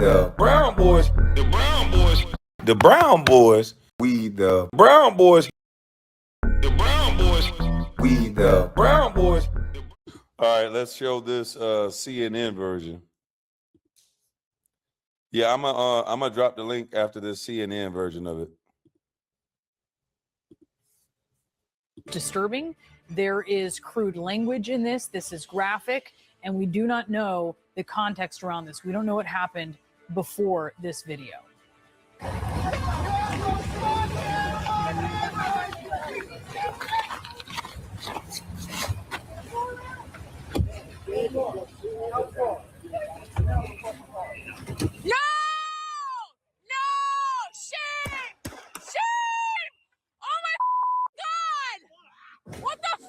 the Brown Boys, the Brown Boys, the Brown Boys, we the Brown Boys, the Brown Boys, we the Brown Boys. All right, let's show this CNN version. Yeah, I'm gonna drop the link after this CNN version of it. Disturbing. There is crude language in this. This is graphic, and we do not know the context around this. We don't know what happened before this video. No! No! Shame! Shame! Oh my God! What the f?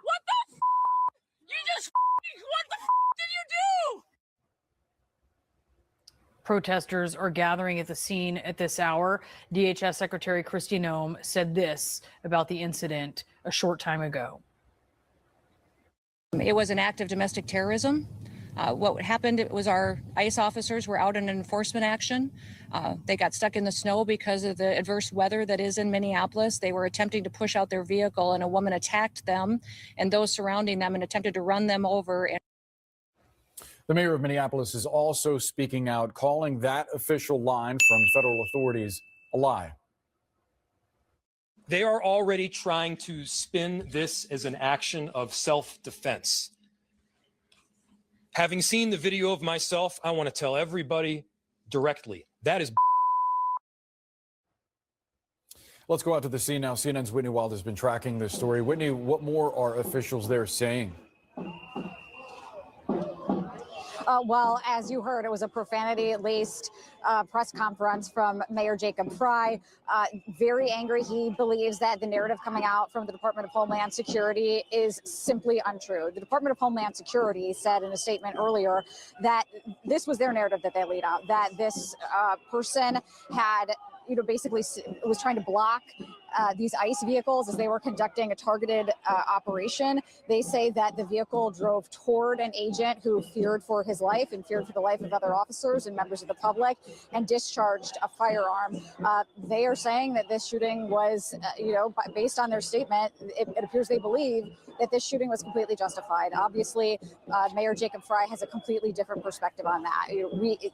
What the f? You just what the f did you do? Protesters are gathering at the scene at this hour. DHS Secretary Kristi Noem said this about the incident a short time ago. It was an act of domestic terrorism. What happened was our ICE officers were out in an enforcement action. They got stuck in the snow because of the adverse weather that is in Minneapolis. They were attempting to push out their vehicle, and a woman attacked them and those surrounding them and attempted to run them over. The mayor of Minneapolis is also speaking out, calling that official line from federal authorities a lie. They are already trying to spin this as an action of self-defense. Having seen the video of myself, I want to tell everybody directly, that is. Let's go out to the scene now. CNN's Whitney Wild has been tracking this story. Whitney, what more are officials there saying? Well, as you heard, it was a profanity-laced press conference from Mayor Jacob Frey. Very angry. He believes that the narrative coming out from the Department of Homeland Security is simply untrue. The Department of Homeland Security said in a statement earlier that this was their narrative that they laid out, that this person had, basically was trying to block these ICE vehicles as they were conducting a targeted operation. They say that the vehicle drove toward an agent who feared for his life and feared for the life of other officers and members of the public and discharged a firearm. They are saying that this shooting was, based on their statement, it appears they believe that this shooting was completely justified. Obviously, Mayor Jacob Frey has a completely different perspective on that.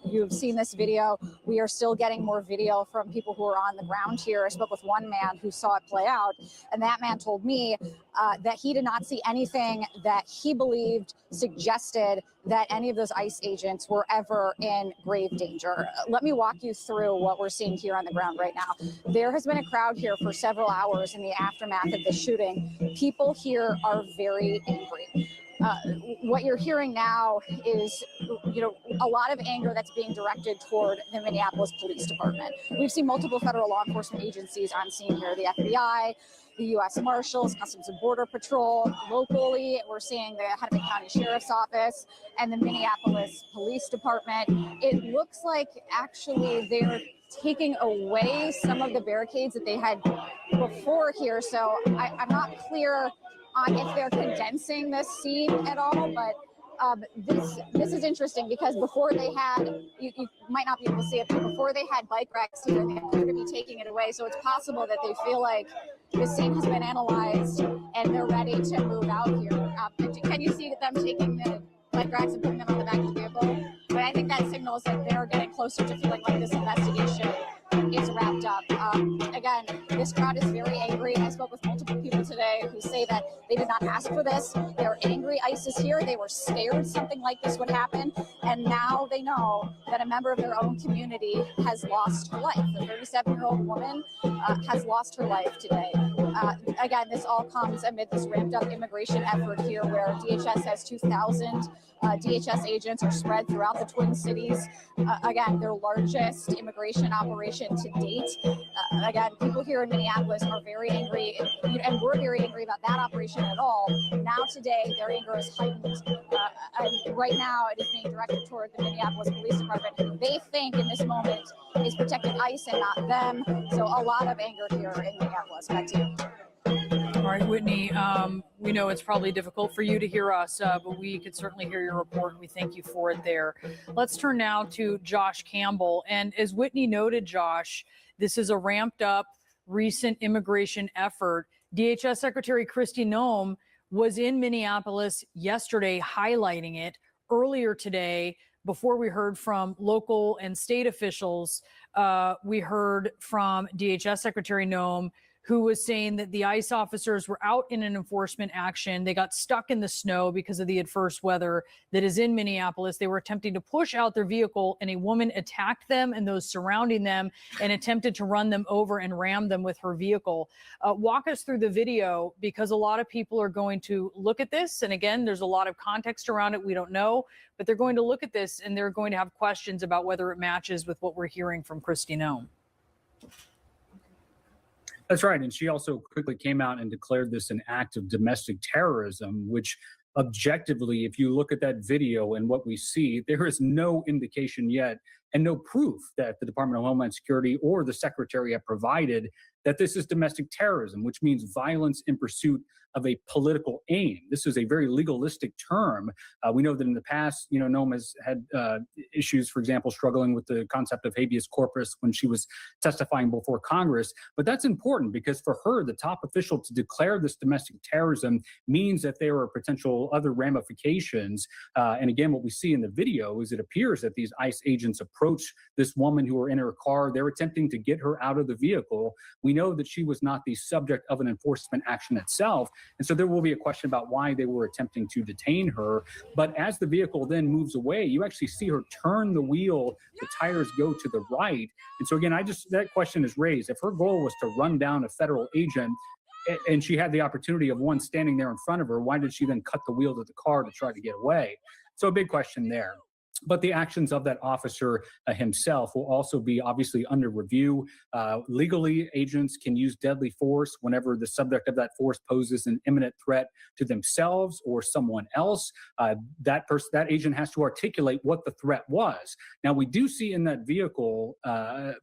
You've seen this video. We are still getting more video from people who are on the ground here. I spoke with one man who saw it play out, and that man told me that he did not see anything that he believed suggested that any of those ICE agents were ever in grave danger. Let me walk you through what we're seeing here on the ground right now. There has been a crowd here for several hours in the aftermath of the shooting. People here are very angry. What you're hearing now is, a lot of anger that's being directed toward the Minneapolis Police Department. We've seen multiple federal law enforcement agencies on scene here, the FBI, the U.S. Marshals, Customs and Border Patrol. Locally, we're seeing the Hennepin County Sheriff's Office and the Minneapolis Police Department. It looks like actually they're taking away some of the barricades that they had before here. So I'm not clear on if they're condensing this scene at all, but this is interesting because before they had, you might not be able to see it, but before they had bike racks here, they appear to be taking it away. So it's possible that they feel like the scene has been analyzed and they're ready to move out here. Can you see them taking the bike racks and putting them on the back of the vehicle? But I think that signals that they're getting closer to feeling like this investigation is wrapped up. Again, this crowd is very angry. I spoke with multiple people today who say that they did not ask for this. They're angry ICE is here. They were scared something like this would happen. And now they know that a member of their own community has lost her life. A 37-year-old woman has lost her life today. Again, this all comes amid this ramped up immigration effort here where DHS says 2,000 DHS agents are spread throughout the Twin Cities. Again, their largest immigration operation to date. Again, people here in Minneapolis are very angry, and we're very angry about that operation at all. Now today, their anger is heightened. And right now, it is being directed toward the Minneapolis Police Department, who they think in this moment is protecting ICE and not them. So a lot of anger here in Minneapolis. Back to you. All right, Whitney, we know it's probably difficult for you to hear us, but we could certainly hear your report, and we thank you for it there. Let's turn now to Josh Campbell. And as Whitney noted, Josh, this is a ramped up recent immigration effort. DHS Secretary Kristi Noem was in Minneapolis yesterday highlighting it. Earlier today, before we heard from local and state officials, we heard from DHS Secretary Noem, who was saying that the ICE officers were out in an enforcement action. They got stuck in the snow because of the adverse weather that is in Minneapolis. They were attempting to push out their vehicle, and a woman attacked them and those surrounding them and attempted to run them over and ram them with her vehicle. Walk us through the video, because a lot of people are going to look at this. And again, there's a lot of context around it. We don't know, but they're going to look at this and they're going to have questions about whether it matches with what we're hearing from Kristi Noem. That's right. And she also quickly came out and declared this an act of domestic terrorism, which objectively, if you look at that video and what we see, there is no indication yet and no proof that the Department of Homeland Security or the Secretary have provided that this is domestic terrorism, which means violence in pursuit of a political aim. This is a very legalistic term. We know that in the past, Noem has had issues, for example, struggling with the concept of habeas corpus when she was testifying before Congress. But that's important because for her, the top official, to declare this domestic terrorism means that there are potential other ramifications. And again, what we see in the video is it appears that these ICE agents approach this woman who were in her car. They're attempting to get her out of the vehicle. We know that she was not the subject of an enforcement action itself. And so there will be a question about why they were attempting to detain her. But as the vehicle then moves away, you actually see her turn the wheel, the tires go to the right. And so again, that question is raised. If her goal was to run down a federal agent and she had the opportunity of one standing there in front of her, why did she then cut the wheel to the car to try to get away? So a big question there. But the actions of that officer himself will also be obviously under review. Legally, agents can use deadly force whenever the subject of that force poses an imminent threat to themselves or someone else. That agent has to articulate what the threat was. Now, we do see in that vehicle,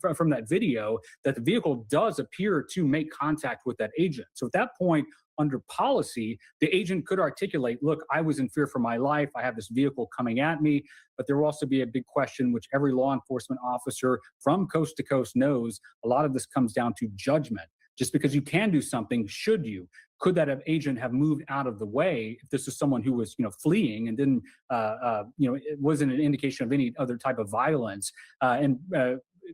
from that video, that the vehicle does appear to make contact with that agent. So at that point, under policy, the agent could articulate, look, I was in fear for my life. I have this vehicle coming at me. But there will also be a big question, which every law enforcement officer from coast to coast knows. A lot of this comes down to judgment. Just because you can do something, should you? Could that agent have moved out of the way if this is someone who was, fleeing and didn't, it wasn't an indication of any other type of violence?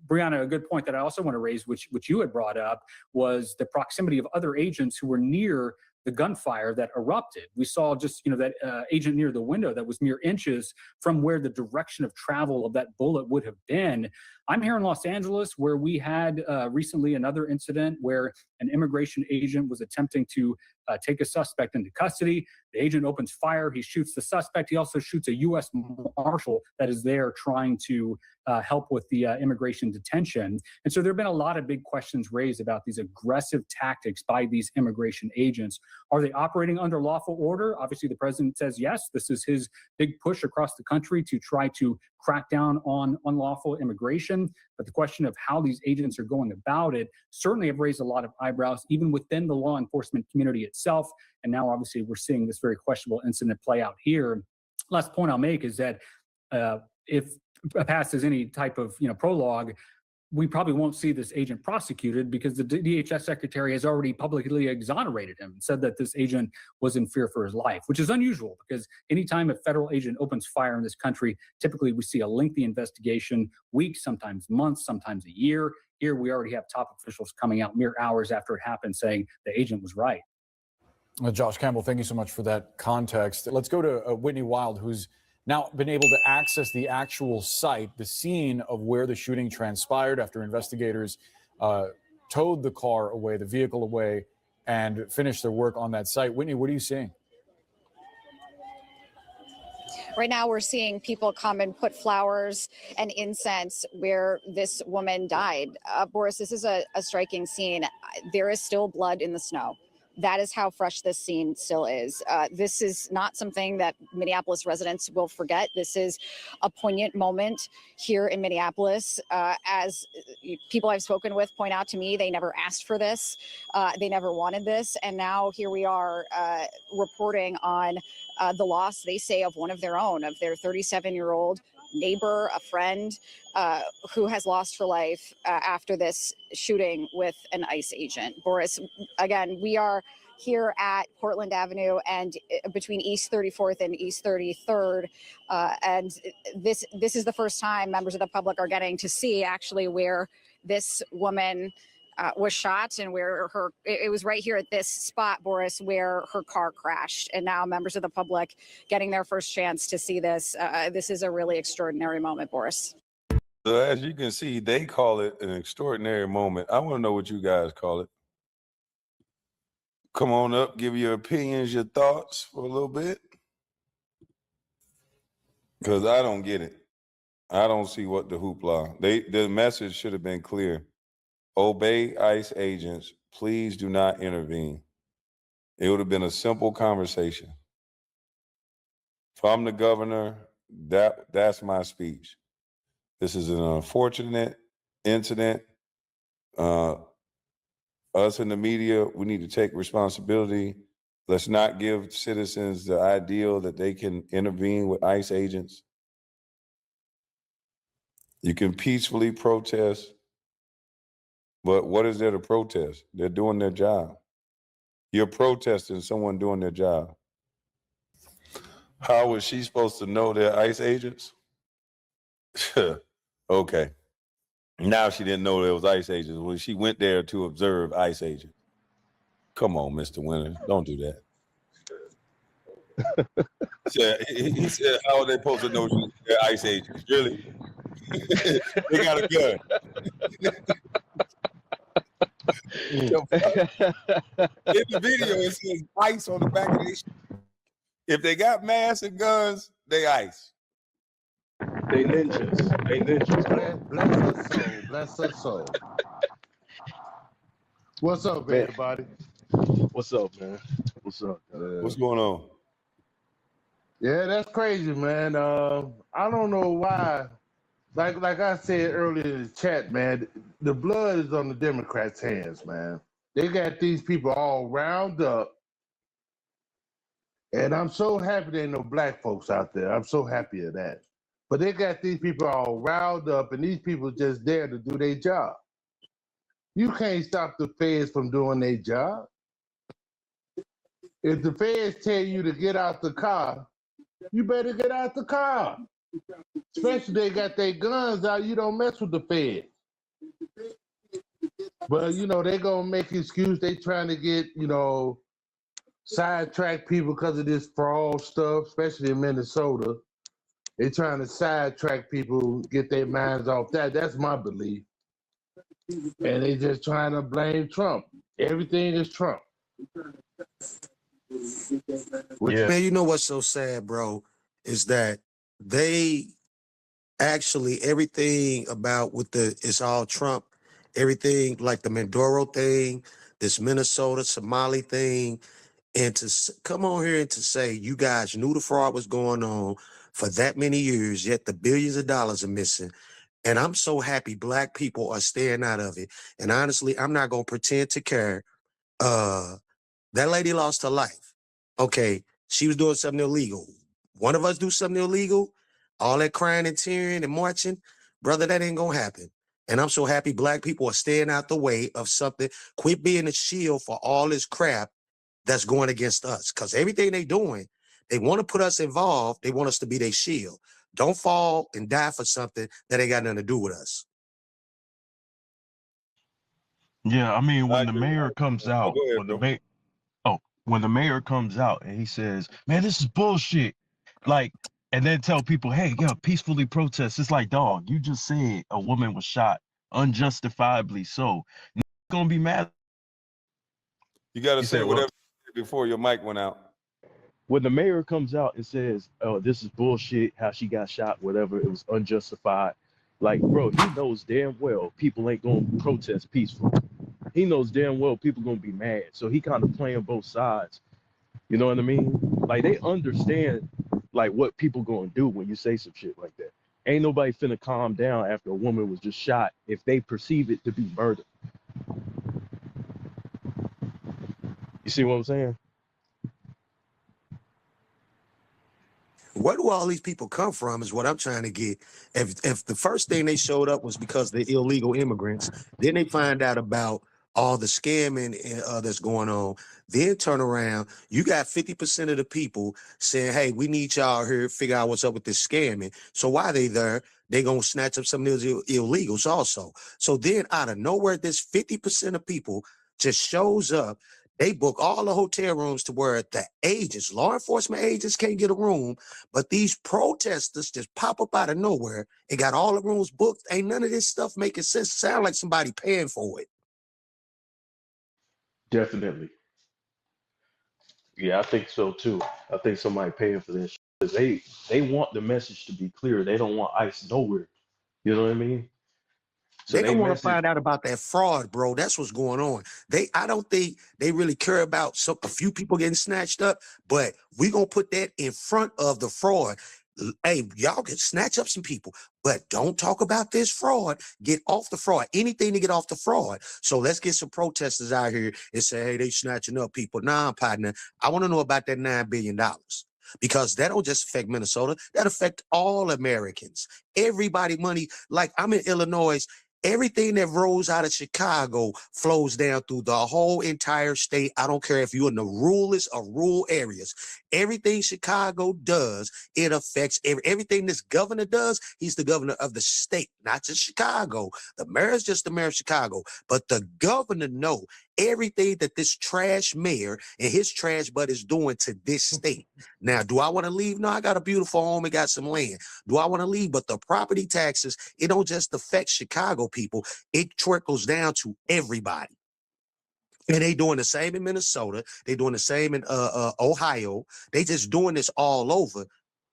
Brianna, a good point that I also want to raise, which you had brought up, was the proximity of other agents who were near the gunfire that erupted. We saw just, that agent near the window that was mere inches from where the direction of travel of that bullet would have been. I'm here in Los Angeles, where we had recently another incident where an immigration agent was attempting to take a suspect into custody. The agent opens fire. He shoots the suspect. He also shoots a U.S. Marshal that is there trying to help with the immigration detention. And so there have been a lot of big questions raised about these aggressive tactics by these immigration agents. Are they operating under lawful order? Obviously, the president says yes. This is his big push across the country to try to crack down on unlawful immigration. But the question of how these agents are going about it certainly have raised a lot of eyebrows, even within the law enforcement community itself. And now, obviously, we're seeing this very questionable incident play out here. Last point I'll make is that if past as any type of prologue, we probably won't see this agent prosecuted because the DHS secretary has already publicly exonerated him and said that this agent was in fear for his life, which is unusual because anytime a federal agent opens fire in this country, typically we see a lengthy investigation, weeks, sometimes months, sometimes a year. Here we already have top officials coming out mere hours after it happened saying the agent was right. Josh Campbell, thank you so much for that context. Let's go to Whitney Wild, who's now been able to access the actual site, the scene of where the shooting transpired after investigators towed the car away, the vehicle away, and finished their work on that site. Whitney, what are you seeing? Right now, we're seeing people come and put flowers and incense where this woman died. Boris, this is a striking scene. There is still blood in the snow. That is how fresh this scene still is. This is not something that Minneapolis residents will forget. This is a poignant moment here in Minneapolis. As people I've spoken with point out to me, they never asked for this. They never wanted this. And now here we are reporting on the loss, they say, of one of their own, of their 37-year-old neighbor, a friend, who has lost her life after this shooting with an ICE agent. Boris, again, we are here at Portland Avenue and between East 34th and East 33rd. And this is the first time members of the public are getting to see actually where this woman was shot and where it was right here at this spot, Boris, where her car crashed. And now members of the public getting their first chance to see this. This is a really extraordinary moment, Boris. So as you can see, they call it an extraordinary moment. I want to know what you guys call it. Come on up, give your opinions, your thoughts for a little bit. Because I don't get it. I don't see what the hoopla. The message should have been clear. Obey ICE agents. Please do not intervene. It would have been a simple conversation. If I'm the governor, that's my speech. This is an unfortunate incident. Us in the media, we need to take responsibility. Let's not give citizens the ideal that they can intervene with ICE agents. You can peacefully protest, but what is there to protest? They're doing their job. You're protesting someone doing their job. How was she supposed to know they're ICE agents? Okay. Now she didn't know there was ICE agents when she went there to observe ICE agents. Come on, Mr. Winter, don't do that. He said, how are they supposed to know they're ICE agents? Really? They got a gun. In the video, it says ICE on the back of their shit. If they got masks and guns, they ICE. They ninjas. They ninjas. Bless her soul. Bless her soul. What's up, Man. everybody? What's up, man? What's up? What's going on? Yeah, that's crazy, man. I don't know why. Like I said earlier in the chat, man, the blood is on the Democrats' hands, man. They got these people all round up. And I'm so happy there ain't no black folks out there. I'm so happy of that. But they got these people all riled up, and these people just there to do their job. You can't stop the feds from doing their job. If the feds tell you to get out the car, you better get out the car. Especially they got their guns out, you don't mess with the feds. But, you know, they going to make excuse. They trying to get, you know, sidetrack people because of this fraud stuff, especially in Minnesota. They trying to sidetrack people, get their minds off that. That's my belief. And they just trying to blame Trump. Everything is Trump. Yeah. Man, you know what's so sad, bro, is that they actually, everything about it's all Trump, everything like the Mandoro thing, this Minnesota Somali thing, and to come on here and to say you guys knew the fraud was going on for that many years, yet the billions of dollars are missing. And I'm so happy black people are staying out of it. And honestly, I'm not going to pretend to care. That lady lost her life. Okay, she was doing something illegal. One of us do something illegal, all that crying and tearing and marching, brother, that ain't going to happen. And I'm so happy black people are staying out the way of something. Quit being a shield for all this crap that's going against us. Because everything they doing, they want to put us involved. They want us to be their shield. Don't fall and die for something that ain't got nothing to do with us. Yeah, I mean, when the agree. mayor comes out, Go ahead, when the mayor comes out and he says, man, this is bullshit. Like, and then tell people, hey, yeah, peacefully protest. It's like, dog, you just said a woman was shot unjustifiably. So, not gonna be mad. You got to You say said whatever what? you said before your mic went out. When the mayor comes out and says, oh, this is bullshit, how she got shot, whatever, it was unjustified. Like, bro, he knows damn well people ain't gonna protest peacefully. he knows damn well people gonna be mad. So he kind of playing both sides. You know what I mean? Like they understand like what people gonna do when you say some shit like that. Ain't nobody finna calm down after a woman was just shot if they perceive it to be murder. You see what I'm saying? Where do all these people come from is what I'm trying to get. If the first thing they showed up was because they're illegal immigrants, then they find out about all the scamming that's going on, then turn around, you got 50% of the people saying, hey, we need y'all here to figure out what's up with this scamming. So while they there, they going to snatch up some of those illegals also. So then out of nowhere, this 50% of people just shows up. They book all the hotel rooms to where the agents, law enforcement agents can't get a room, but these protesters just pop up out of nowhere and got all the rooms booked. Ain't none of this stuff making sense. Sound like somebody paying for it. Definitely. Yeah, I think so too. I think somebody paying for this because they want the message to be clear. They don't want ICE nowhere. You know what I mean? So They they don't want to message. find out about that fraud, bro. That's what's going on. I don't think they really care about a few people getting snatched up, but we gonna put that in front of the fraud. Hey, y'all can snatch up some people, but don't talk about this fraud. Get off the fraud. Anything to get off the fraud. So let's get some protesters out here and say, hey, they snatching up people. Nah, partner, I want to know about that $9 billion. Because that don't just affect Minnesota, that affect all Americans. Everybody money, like I'm in Illinois. Everything that rolls out of Chicago flows down through the whole entire state. I don't care if you're in the ruralest or rural areas. Everything Chicago does, it affects everything this governor does. He's the governor of the state, not just Chicago. The mayor is just the mayor of Chicago. But the governor knows everything that this trash mayor and his trash butt is doing to this state. Now, do I want to leave? No, I got a beautiful home and got some land. Do I want to leave? But the property taxes, it don't just affect Chicago people. It trickles down to everybody. And they doing the same in Minnesota. They doing the same in Ohio. They just doing this all over.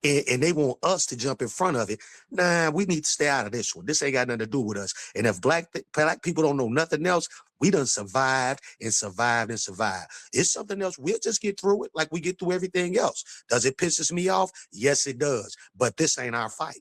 And they want us to jump in front of it. Nah, we need to stay out of this one. This ain't got nothing to do with us. And if black people don't know nothing else, we done survived and survived and survived. It's something else. We'll just get through it like we get through everything else. Does it pisses me off? Yes, it does. But this ain't our fight.